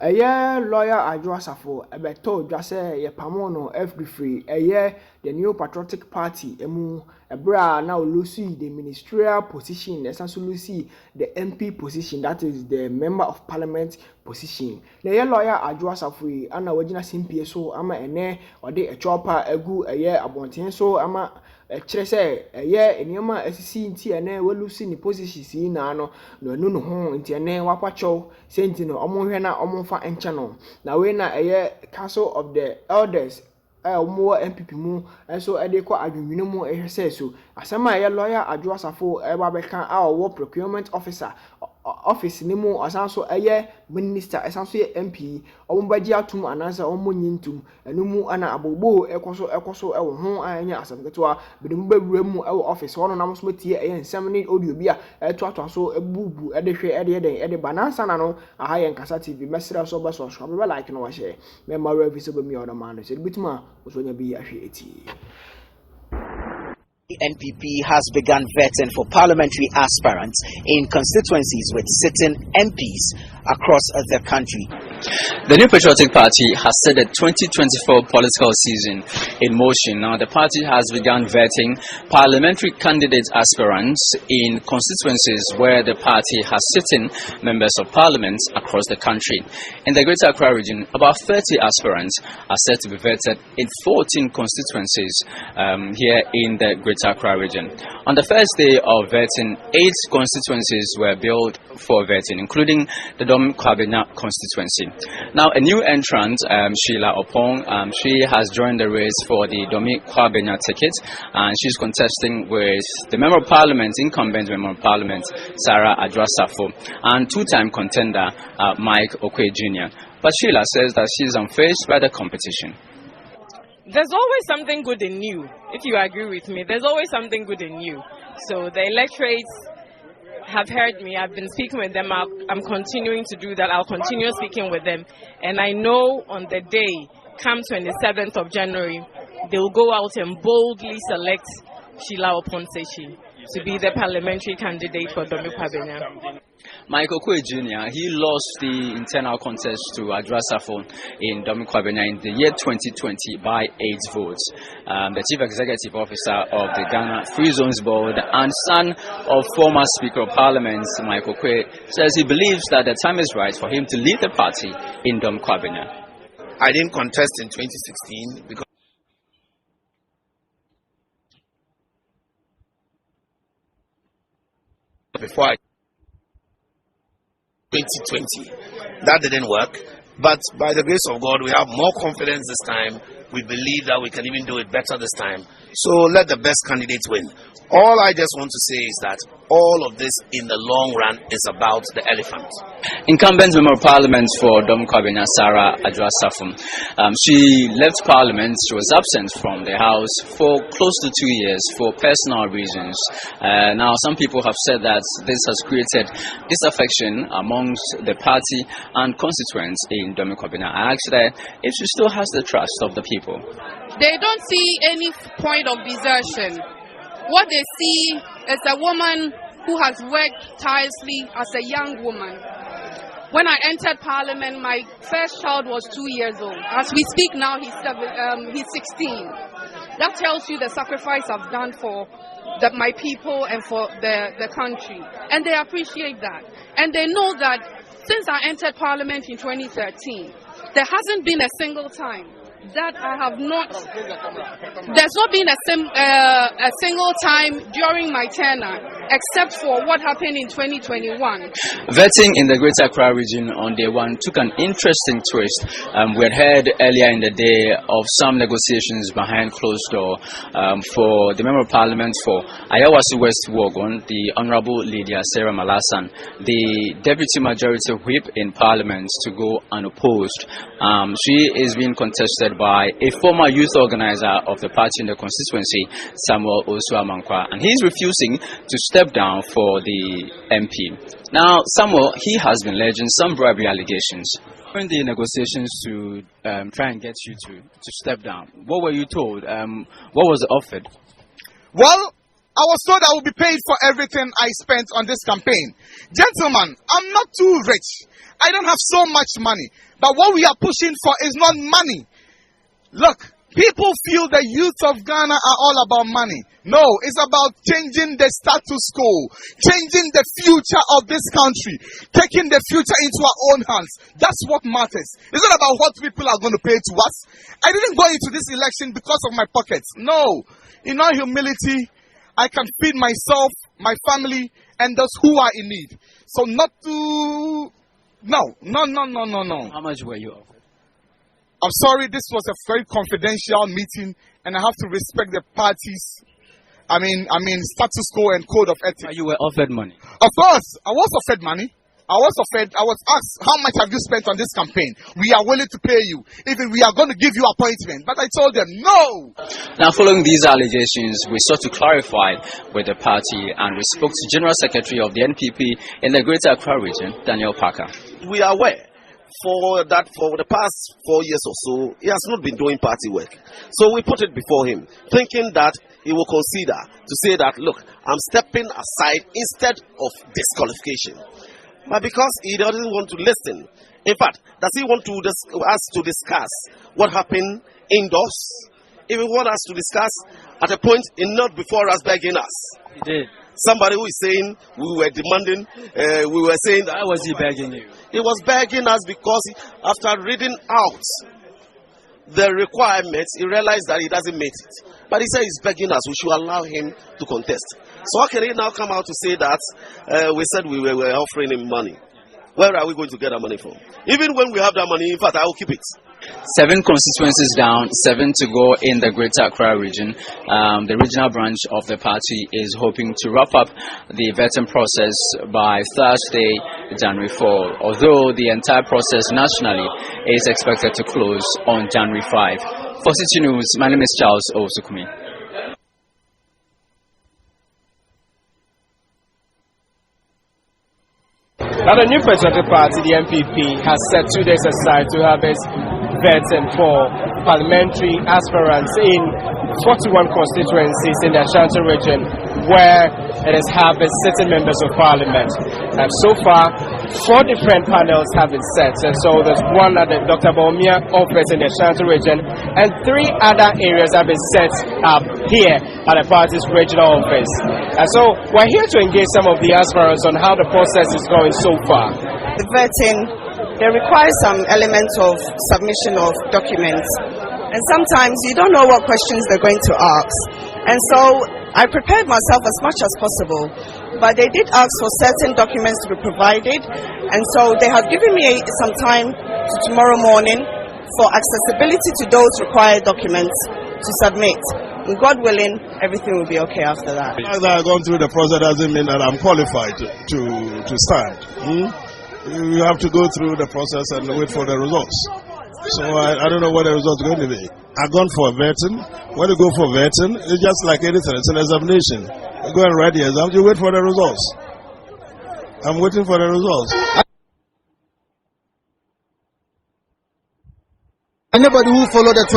Lawyer Adwoa Safo ebeto dwa se ye pamono free the New Patriotic Party emu ebra na olusi the ministerial position essentially the MP position, that is the member of parliament position. Na Lawyer Adwoa Safo ana wagina simpie so ama ene ode echopa egu abonten so ama kire se eniyama asisi nti ene walusi ni position si na no no ho nti ene wakwacho senti no omonhwe na omonfa enchano na we na Council of the Elders more NPP mu so ede kwa adwumino mu ehwese so asema Lawyer Adwoa Safo beka wo procurement officer office ni mu asanso minister asanso MP ombaji atum anansa omonyintum enu mu ana abobo ekoso ewo ho anya asabeketwa bedemu bewura mu office wono na muso tie nsem ni audio bia toato so ebubu ede banansa na no aha nkasa TV mesra so baso so be like no wa share me ma visible me other man so bituma osonya bi ahwe eti. The NPP has begun vetting for parliamentary aspirants in constituencies with sitting MPs across the country. The New Patriotic Party has set the 2024 political season in motion. Now, the party has begun vetting parliamentary candidate aspirants in constituencies where the party has sitting members of parliament across the country. In the Greater Accra region, about 30 aspirants are set to be vetted in 14 constituencies here in the Greater Accra region. On the first day of vetting, 8 constituencies were billed for vetting, including the Dom Kwabena constituency. Now, a new entrant, Sheila Opong, she has joined the race for the Domi Kwabena ticket, and she's contesting with the Member of Parliament, incumbent Member of Parliament, Sarah Adwoa Safo, and two-time contender, Mike Okwe Jr. But Sheila says that she's unfazed by the competition. There's always something good in you. If you agree with me, there's always something good in you. So the electorates have heard me. I've been speaking with them. I'm continuing to do that. I'll continue speaking with them. And I know on the day, come 27th of January, they'll go out and boldly select Sheila Oponsechi to be the parliamentary candidate for Domi Kwabena. Michael Okwe Jr., he lost the internal contest to Adwoa Safo in Domi Kwabena in the year 2020 by 8 votes. The Chief Executive Officer of the Ghana Free Zones Board and son of former Speaker of Parliament, Michael Okwe, says he believes that the time is right for him to lead the party in Domi Kwabena. I didn't contest in 2016 because before 2020. That didn't work. But by the grace of God, we have more confidence this time. We believe that we can even do it better this time. So let the best candidate win. All I just want to say is that all of this in the long run is about the elephant. Incumbent Member of Parliament for Domi Kwabena, Sarah Adwoa Safo. She left Parliament. She was absent from the House for close to 2 years for personal reasons. Now, some people have said that this has created disaffection amongst the party and constituents in Domi Kwabena. I asked her if she still has the trust of the people. They don't see any point of desertion. What they see is a woman who has worked tirelessly as a young woman. When I entered Parliament, my first child was 2 years old. As we speak now, he's 16. That tells you the sacrifice I've done for my people and for the country. And they appreciate that. And they know that since I entered Parliament in 2013, there hasn't been a single time that I have not, there's not been a single time during my tenure except for what happened in 2021. Vetting in the Greater Accra region on day one took an interesting twist. We had heard earlier in the day of some negotiations behind closed door for the Member of Parliament for Ayawasi West Wogon, the Honorable Lydia Sarah Malasan, the Deputy Majority Whip in Parliament, to go unopposed. She is being contested by a former youth organizer of the party in the constituency, Samuel Osuamankwa, and he's refusing to step down for the MP. Now, Samuel, he has been alleging some bribery allegations. During the negotiations to try and get you to step down, what were you told? What was offered? Well, I was told I would be paid for everything I spent on this campaign. Gentlemen, I'm not too rich. I don't have so much money. But what we are pushing for is not money. Look, people feel the youth of Ghana are all about money. No, it's about changing the status quo, changing the future of this country, taking the future into our own hands. That's what matters. It's not about what people are going to pay to us. I didn't go into this election because of my pockets. No. In all humility, I can feed myself, my family, and those who are in need. So not to... No. How much were you offered? I'm sorry, this was a very confidential meeting, and I have to respect the parties. I mean, status quo and code of ethics. You were offered money? Of course, I was offered money. I was asked, how much have you spent on this campaign? We are willing to pay you. Even we are going to give you appointment. But I told them, no. Now, following these allegations, we sought to clarify with the party, and we spoke to General Secretary of the NPP in the Greater Accra region, Daniel Parker. We are aware for the past 4 years or so, he has not been doing party work. So we put it before him, thinking that he will consider to say that, look, I'm stepping aside instead of disqualification. But because he doesn't want to listen, in fact, does he want to us to discuss what happened indoors? If he wants us to discuss at a point, not before us begging us. He did. Somebody who is saying we were demanding, we were saying that. Why was he begging you? He was begging us because after reading out the requirements, he realized that he doesn't meet it. But he said he's begging us, we should allow him to contest. So how can he now come out to say that we said we were offering him money? Where are we going to get that money from? Even when we have that money, in fact, I will keep it. 7 constituencies down, 7 to go in the Greater Accra region. The regional branch of the party is hoping to wrap up the vetting process by Thursday, January 4, although the entire process nationally is expected to close on January 5. For City News, my name is Charles Osukumi. Now, the new Patriotic Party, the NPP, has set 2 days aside to have its vetting for parliamentary aspirants in 41 constituencies in the Ashanti region, where it has had its sitting members of parliament. And so far, 4 different panels have been set. And so there's one at the Dr. Bawumia office in the Ashanti region, and 3 other areas have been set up here at the party's regional office. And so we're here to engage some of the aspirants on how the process is going so far. The vetting, they require some element of submission of documents, and sometimes you don't know what questions they're going to ask. And so I prepared myself as much as possible, but they did ask for certain documents to be provided, and so they have given me some time to tomorrow morning for accessibility to those required documents to submit. And God willing, everything will be okay after that. The fact that I've gone through the process doesn't mean that I'm qualified to stand. You have to go through the process and wait for the results. So I don't know what the results are going to be. I've gone for vetting. When you go for vetting, it's just like anything. It's an examination. You go and write the exam, you wait for the results. I'm waiting for the results. Anybody who followed the